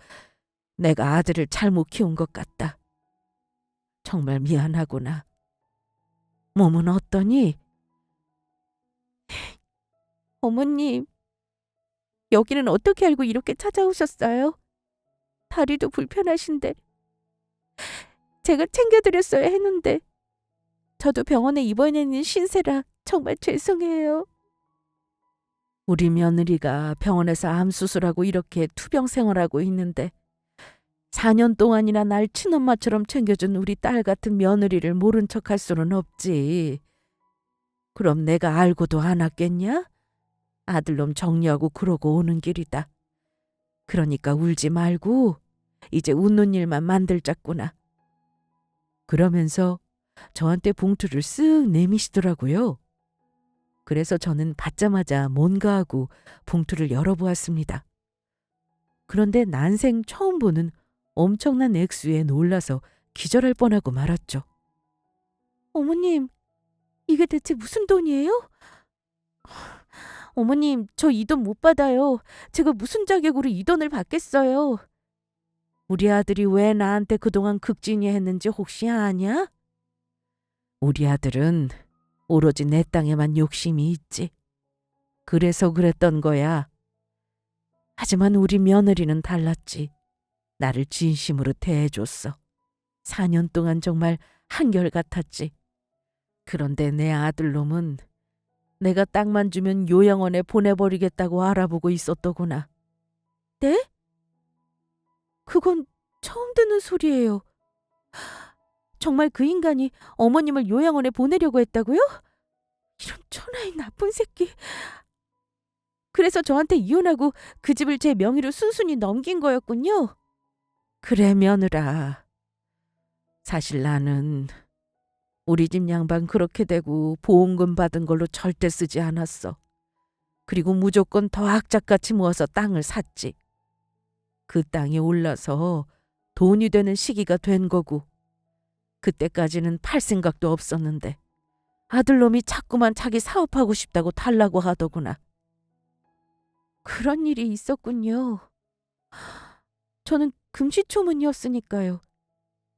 내가 아들을 잘못 키운 것 같다. 정말 미안하구나. 몸은 어떠니? 어머님, 여기는 어떻게 알고 이렇게 찾아오셨어요? 다리도 불편하신데. 제가 챙겨드렸어야 했는데. 저도 병원에 입원해 있는 신세라 정말 죄송해요. 우리 며느리가 병원에서 암수술하고 이렇게 투병 생활하고 있는데 4년 동안이나 날 친엄마처럼 챙겨준 우리 딸 같은 며느리를 모른 척할 수는 없지. 그럼 내가 알고도 안 왔겠냐? 아들놈 정리하고 그러고 오는 길이다. 그러니까 울지 말고 이제 웃는 일만 만들자꾸나. 그러면서 저한테 봉투를 쓱 내미시더라고요. 그래서 저는 받자마자 뭔가 하고 봉투를 열어보았습니다. 그런데 난생 처음 보는 엄청난 액수에 놀라서 기절할 뻔하고 말았죠. 어머님, 이게 대체 무슨 돈이에요? 어머님, 저 이 돈 못 받아요. 제가 무슨 자격으로 이 돈을 받겠어요? 우리 아들이 왜 나한테 그동안 극진히 했는지 혹시 아냐? 우리 아들은 오로지 내 땅에만 욕심이 있지. 그래서 그랬던 거야. 하지만 우리 며느리는 달랐지. 나를 진심으로 대해줬어. 4년 동안 정말 한결같았지. 그런데 내 아들놈은 내가 땅만 주면 요양원에 보내버리겠다고 알아보고 있었더구나. 네? 그건 처음 듣는 소리예요. 정말 그 인간이 어머님을 요양원에 보내려고 했다고요? 이런 천하의 나쁜 새끼. 그래서 저한테 이혼하고 그 집을 제 명의로 순순히 넘긴 거였군요. 그래 며느라. 사실 나는 우리 집 양반 그렇게 되고 보험금 받은 걸로 절대 쓰지 않았어. 그리고 무조건 더 악착같이 모아서 땅을 샀지. 그 땅이 올라서 돈이 되는 시기가 된 거고 그때까지는 팔 생각도 없었는데 아들놈이 자꾸만 자기 사업하고 싶다고 달라고 하더구나. 그런 일이 있었군요. 저는 금시초문이었으니까요.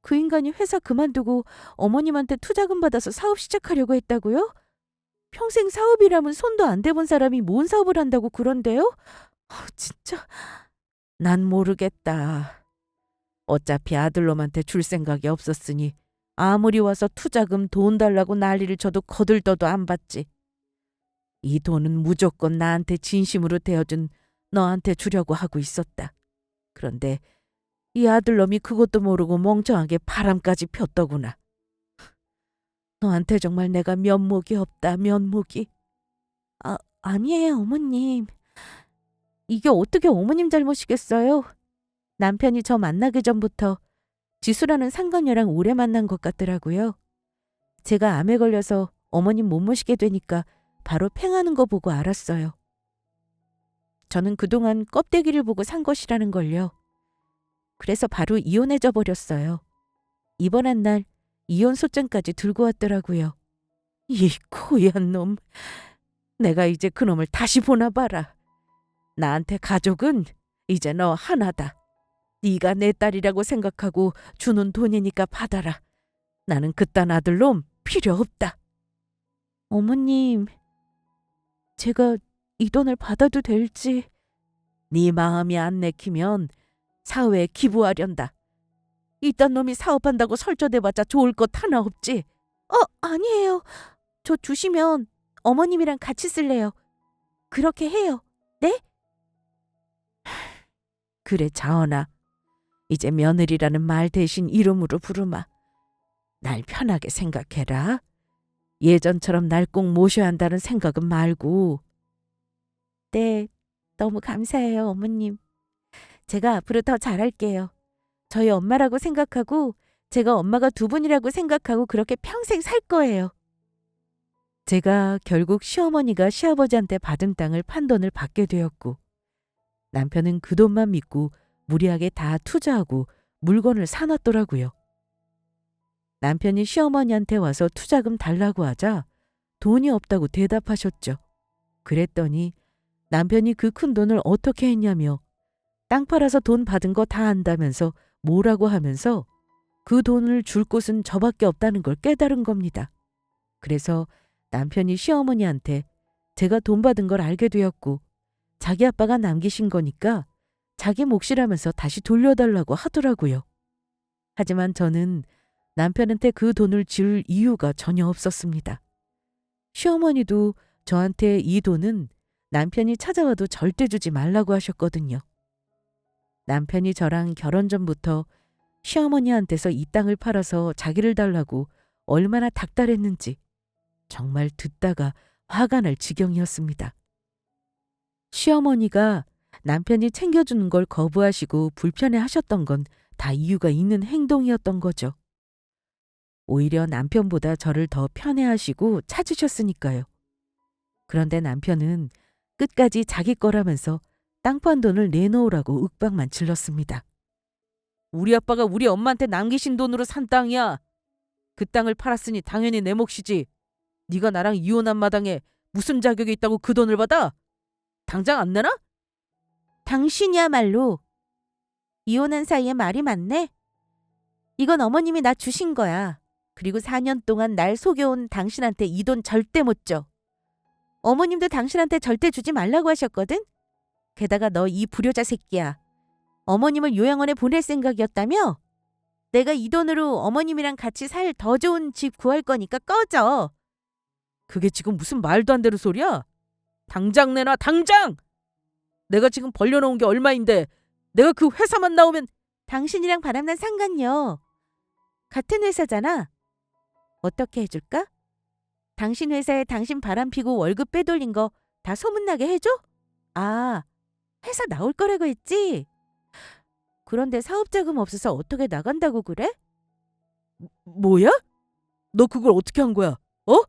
그 인간이 회사 그만두고 어머님한테 투자금 받아서 사업 시작하려고 했다고요? 평생 사업이라면 손도 안 대본 사람이 뭔 사업을 한다고 그런데요? 진짜 난 모르겠다. 어차피 아들놈한테 줄 생각이 없었으니 아무리 와서 투자금 돈 달라고 난리를 쳐도 거들떠도 안 받지. 이 돈은 무조건 나한테 진심으로 대어준 너한테 주려고 하고 있었다. 그런데 이 아들놈이 그것도 모르고 멍청하게 바람까지 폈더구나. 너한테 정말 내가 면목이 없다, 면목이. 아니에요, 어머님. 이게 어떻게 어머님 잘못이겠어요? 남편이 저 만나기 전부터 지수라는 상간녀랑 오래 만난 것 같더라고요. 제가 암에 걸려서 어머님 못 모시게 되니까 바로 팽하는 거 보고 알았어요. 저는 그동안 껍데기를 보고 산 것이라는 걸요. 그래서 바로 이혼해져 버렸어요. 입원한 날 이혼 소장까지 들고 왔더라고요. 이 고얀 놈. 내가 이제 그놈을 다시 보나 봐라. 나한테 가족은 이제 너 하나다. 네가 내 딸이라고 생각하고 주는 돈이니까 받아라. 나는 그딴 아들놈 필요 없다. 어머님, 제가 이 돈을 받아도 될지. 네 마음이 안 내키면 사회에 기부하련다. 이딴 놈이 사업한다고 설쳐대봤자 좋을 것 하나 없지. 아니에요. 저 주시면 어머님이랑 같이 쓸래요. 그렇게 해요. 네? 그래 자언아. 이제 며느리라는 말 대신 이름으로 부르마. 날 편하게 생각해라. 예전처럼 날 꼭 모셔야 한다는 생각은 말고. 네, 너무 감사해요, 어머님. 제가 앞으로 더 잘할게요. 저희 엄마라고 생각하고 제가 엄마가 두 분이라고 생각하고 그렇게 평생 살 거예요. 제가 결국 시어머니가 시아버지한테 받은 땅을 판돈을 받게 되었고 남편은 그 돈만 믿고 무리하게 다 투자하고 물건을 사놨더라고요. 남편이 시어머니한테 와서 투자금 달라고 하자 돈이 없다고 대답하셨죠. 그랬더니 남편이 그 큰 돈을 어떻게 했냐며 땅 팔아서 돈 받은 거 다 안다면서 뭐라고 하면서 그 돈을 줄 곳은 저밖에 없다는 걸 깨달은 겁니다. 그래서 남편이 시어머니한테 제가 돈 받은 걸 알게 되었고 자기 아빠가 남기신 거니까 자기 몫이라면서 다시 돌려달라고 하더라고요. 하지만 저는 남편한테 그 돈을 줄 이유가 전혀 없었습니다. 시어머니도 저한테 이 돈은 남편이 찾아와도 절대 주지 말라고 하셨거든요. 남편이 저랑 결혼 전부터 시어머니한테서 이 땅을 팔아서 자기를 달라고 얼마나 닥달했는지 정말 듣다가 화가 날 지경이었습니다. 시어머니가 남편이 챙겨주는 걸 거부하시고 불편해하셨던 건 다 이유가 있는 행동이었던 거죠. 오히려 남편보다 저를 더 편애하시고 찾으셨으니까요. 그런데 남편은 끝까지 자기 거라면서 땅 판 돈을 내놓으라고 윽박만 질렀습니다. 우리 아빠가 우리 엄마한테 남기신 돈으로 산 땅이야. 그 땅을 팔았으니 당연히 내 몫이지. 네가 나랑 이혼한 마당에 무슨 자격이 있다고 그 돈을 받아? 당장 안 내놔? 당신이야말로 이혼한 사이에 말이 많네. 이건 어머님이 나 주신 거야. 그리고 4년 동안 날 속여온 당신한테 이 돈 절대 못 줘. 어머님도 당신한테 절대 주지 말라고 하셨거든? 게다가 너 이 불효자 새끼야. 어머님을 요양원에 보낼 생각이었다며? 내가 이 돈으로 어머님이랑 같이 살 더 좋은 집 구할 거니까 꺼져. 그게 지금 무슨 말도 안 되는 소리야? 당장 내놔, 당장! 내가 지금 벌려놓은 게 얼마인데 내가 그 회사만 나오면. 당신이랑 바람난 상관요. 같은 회사잖아. 어떻게 해줄까? 당신 회사에 당신 바람피고 월급 빼돌린 거 다 소문나게 해줘? 아, 회사 나올 거라고 했지? 그런데 사업자금 없어서 어떻게 나간다고 그래? 뭐야? 너 그걸 어떻게 한 거야? 어?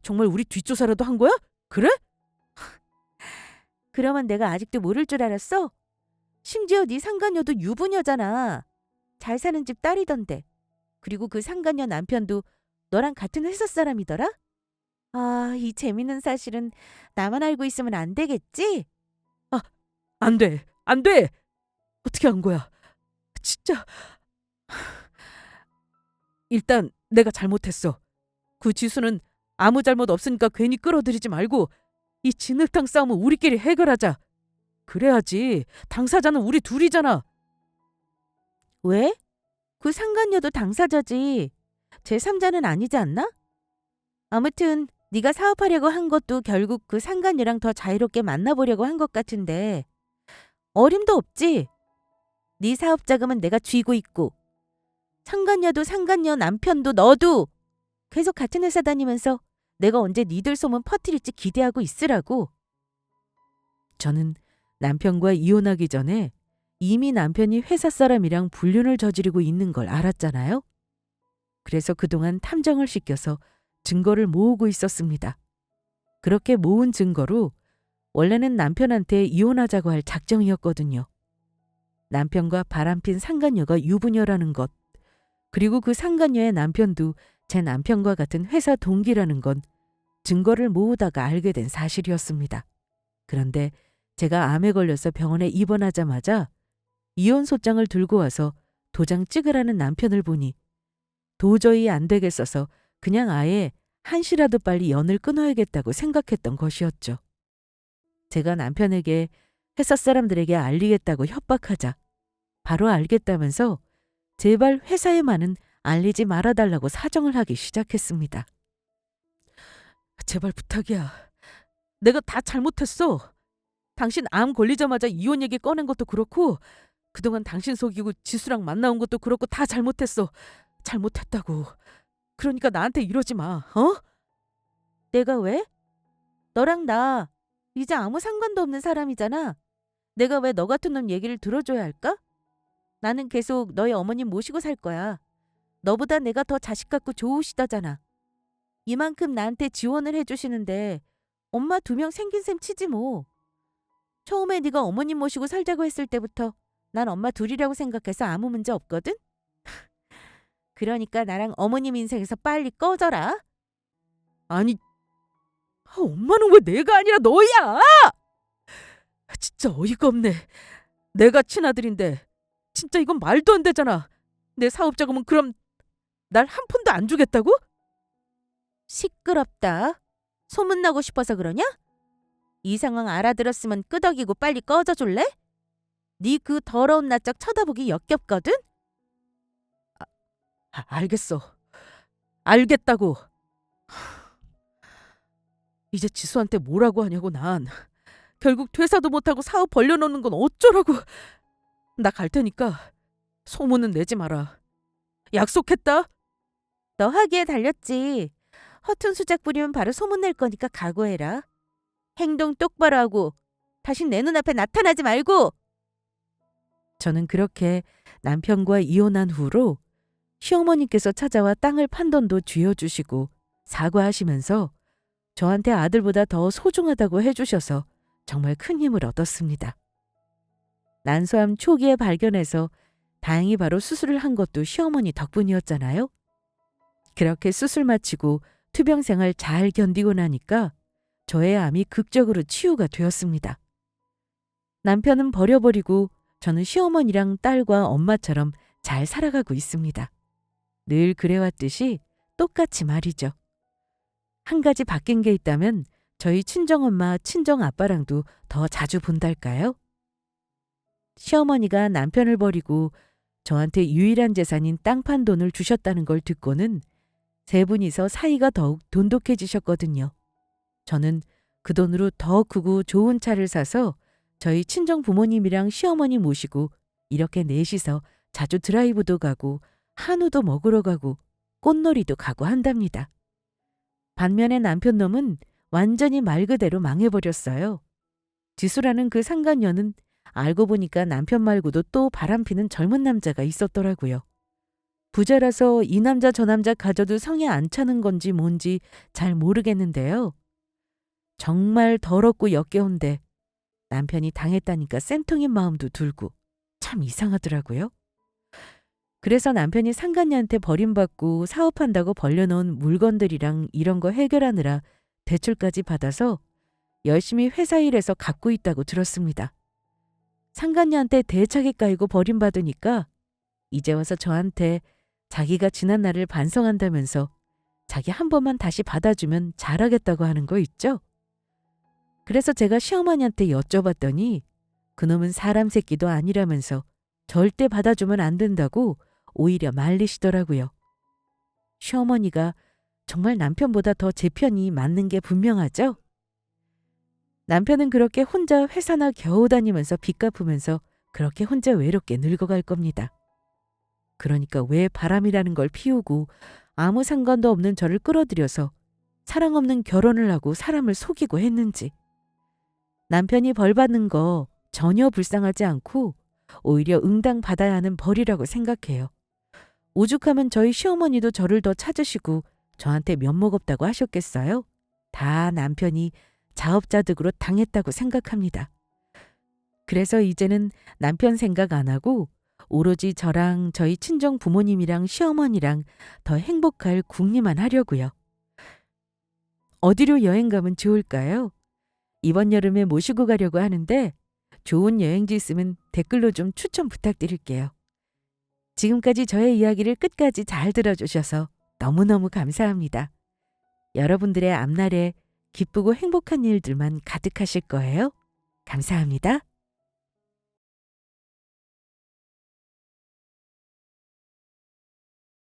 정말 우리 뒷조사라도 한 거야? 그래? 그러면 내가 아직도 모를 줄 알았어? 심지어 네 상간녀도 유부녀잖아. 잘 사는 집 딸이던데. 그리고 그 상간녀 남편도 너랑 같은 회사 사람이더라? 아, 이 재밌는 사실은 나만 알고 있으면 안 되겠지? 아, 안 돼. 안 돼. 어떻게 한 거야? 진짜. 일단 내가 잘못했어. 그 지수는 아무 잘못 없으니까 괜히 끌어들이지 말고 이 진흙탕 싸움은 우리끼리 해결하자. 그래야지. 당사자는 우리 둘이잖아. 왜? 그 상간녀도 당사자지. 제3자는 아니지 않나? 아무튼 네가 사업하려고 한 것도 결국 그 상간녀랑 더 자유롭게 만나보려고 한 것 같은데 어림도 없지. 네 사업 자금은 내가 쥐고 있고 상간녀도 상간녀 남편도 너도 계속 같은 회사 다니면서 내가 언제 니들 소문 퍼뜨릴지 기대하고 있으라고. 저는 남편과 이혼하기 전에 이미 남편이 회사 사람이랑 불륜을 저지르고 있는 걸 알았잖아요. 그래서 그동안 탐정을 시켜서 증거를 모으고 있었습니다. 그렇게 모은 증거로 원래는 남편한테 이혼하자고 할 작정이었거든요. 남편과 바람핀 상간녀가 유부녀라는 것, 그리고 그 상간녀의 남편도 제 남편과 같은 회사 동기라는 건 증거를 모으다가 알게 된 사실이었습니다. 그런데 제가 암에 걸려서 병원에 입원하자마자 이혼 소장을 들고 와서 도장 찍으라는 남편을 보니 도저히 안 되겠어서 그냥 아예 한시라도 빨리 연을 끊어야겠다고 생각했던 것이었죠. 제가 남편에게 회사 사람들에게 알리겠다고 협박하자 바로 알겠다면서 제발 회사에만은 알리지 말아달라고 사정을 하기 시작했습니다. 제발 부탁이야. 내가 다 잘못했어. 당신 암 걸리자마자 이혼 얘기 꺼낸 것도 그렇고 그동안 당신 속이고 지수랑 만나온 것도 그렇고 다 잘못했어. 잘못했다고. 그러니까 나한테 이러지 마. 어? 내가 왜? 너랑 나 이제 아무 상관도 없는 사람이잖아. 내가 왜 너 같은 놈 얘기를 들어줘야 할까? 나는 계속 너희 어머님 모시고 살 거야. 너보다 내가 더 자식 같고 좋으시다잖아. 이만큼 나한테 지원을 해주시는데 엄마 2명 생긴 셈 치지 뭐. 처음에 네가 어머님 모시고 살자고 했을 때부터 난 엄마 둘이라고 생각해서 아무 문제 없거든? 그러니까 나랑 어머님 인생에서 빨리 꺼져라. 아니, 엄마는 왜 내가 아니라 너야? 진짜 어이가 없네. 내가 친아들인데 진짜 이건 말도 안 되잖아. 내 사업자금은 그럼 날 한 푼도 안 주겠다고? 시끄럽다. 소문나고 싶어서 그러냐? 이 상황 알아들었으면 끄덕이고 빨리 꺼져줄래? 네 그 더러운 낯짝 쳐다보기 역겹거든? 알겠어. 알겠다고. 이제 지수한테 뭐라고 하냐고 난. 결국 퇴사도 못하고 사업 벌려놓는 건 어쩌라고. 나 갈 테니까 소문은 내지 마라. 약속했다. 너 하기에 달렸지. 허튼 수작 부리면 바로 소문낼 거니까 각오해라. 행동 똑바로 하고 다신 내 눈앞에 나타나지 말고! 저는 그렇게 남편과 이혼한 후로 시어머니께서 찾아와 땅을 판 돈도 쥐어주시고 사과하시면서 저한테 아들보다 더 소중하다고 해주셔서 정말 큰 힘을 얻었습니다. 난소암 초기에 발견해서 다행히 바로 수술을 한 것도 시어머니 덕분이었잖아요. 그렇게 수술 마치고 투병 생활 잘 견디고 나니까 저의 암이 극적으로 치유가 되었습니다. 남편은 버려버리고 저는 시어머니랑 딸과 엄마처럼 잘 살아가고 있습니다. 늘 그래왔듯이 똑같이 말이죠. 한 가지 바뀐 게 있다면 저희 친정엄마, 친정아빠랑도 더 자주 본달까요? 시어머니가 남편을 버리고 저한테 유일한 재산인 땅 판 돈을 주셨다는 걸 듣고는 세 분이서 사이가 더욱 돈독해지셨거든요. 저는 그 돈으로 더 크고 좋은 차를 사서 저희 친정 부모님이랑 시어머니 모시고 이렇게 넷이서 자주 드라이브도 가고 한우도 먹으러 가고 꽃놀이도 가고 한답니다. 반면에 남편 놈은 완전히 말 그대로 망해버렸어요. 지수라는 그 상간녀는 알고 보니까 남편 말고도 또 바람피는 젊은 남자가 있었더라고요. 부자라서 이 남자 저 남자 가져도 성에 안 차는 건지 뭔지 잘 모르겠는데요. 정말 더럽고 역겨운데 남편이 당했다니까 쌤통인 마음도 들고 참 이상하더라고요. 그래서 남편이 상간녀한테 버림받고 사업한다고 벌려놓은 물건들이랑 이런 거 해결하느라 대출까지 받아서 열심히 회사 일해서 갚고 있다고 들었습니다. 상간녀한테 대차게 까이고 버림받으니까 이제 와서 저한테 자기가 지난 날을 반성한다면서 자기 한 번만 다시 받아주면 잘하겠다고 하는 거 있죠? 그래서 제가 시어머니한테 여쭤봤더니 그놈은 사람 새끼도 아니라면서 절대 받아주면 안 된다고 오히려 말리시더라고요. 시어머니가 정말 남편보다 더 제 편이 맞는 게 분명하죠? 남편은 그렇게 혼자 회사나 겨우 다니면서 빚 갚으면서 그렇게 혼자 외롭게 늙어갈 겁니다. 그러니까 왜 바람이라는 걸 피우고 아무 상관도 없는 저를 끌어들여서 사랑 없는 결혼을 하고 사람을 속이고 했는지. 남편이 벌 받는 거 전혀 불쌍하지 않고 오히려 응당받아야 하는 벌이라고 생각해요. 오죽하면 저희 시어머니도 저를 더 찾으시고 저한테 면목 없다고 하셨겠어요? 다 남편이 자업자득으로 당했다고 생각합니다. 그래서 이제는 남편 생각 안 하고 오로지 저랑 저희 친정 부모님이랑 시어머니랑 더 행복할 궁리만 하려고요. 어디로 여행 가면 좋을까요? 이번 여름에 모시고 가려고 하는데 좋은 여행지 있으면 댓글로 좀 추천 부탁드릴게요. 지금까지 저의 이야기를 끝까지 잘 들어주셔서 너무너무 감사합니다. 여러분들의 앞날에 기쁘고 행복한 일들만 가득하실 거예요. 감사합니다.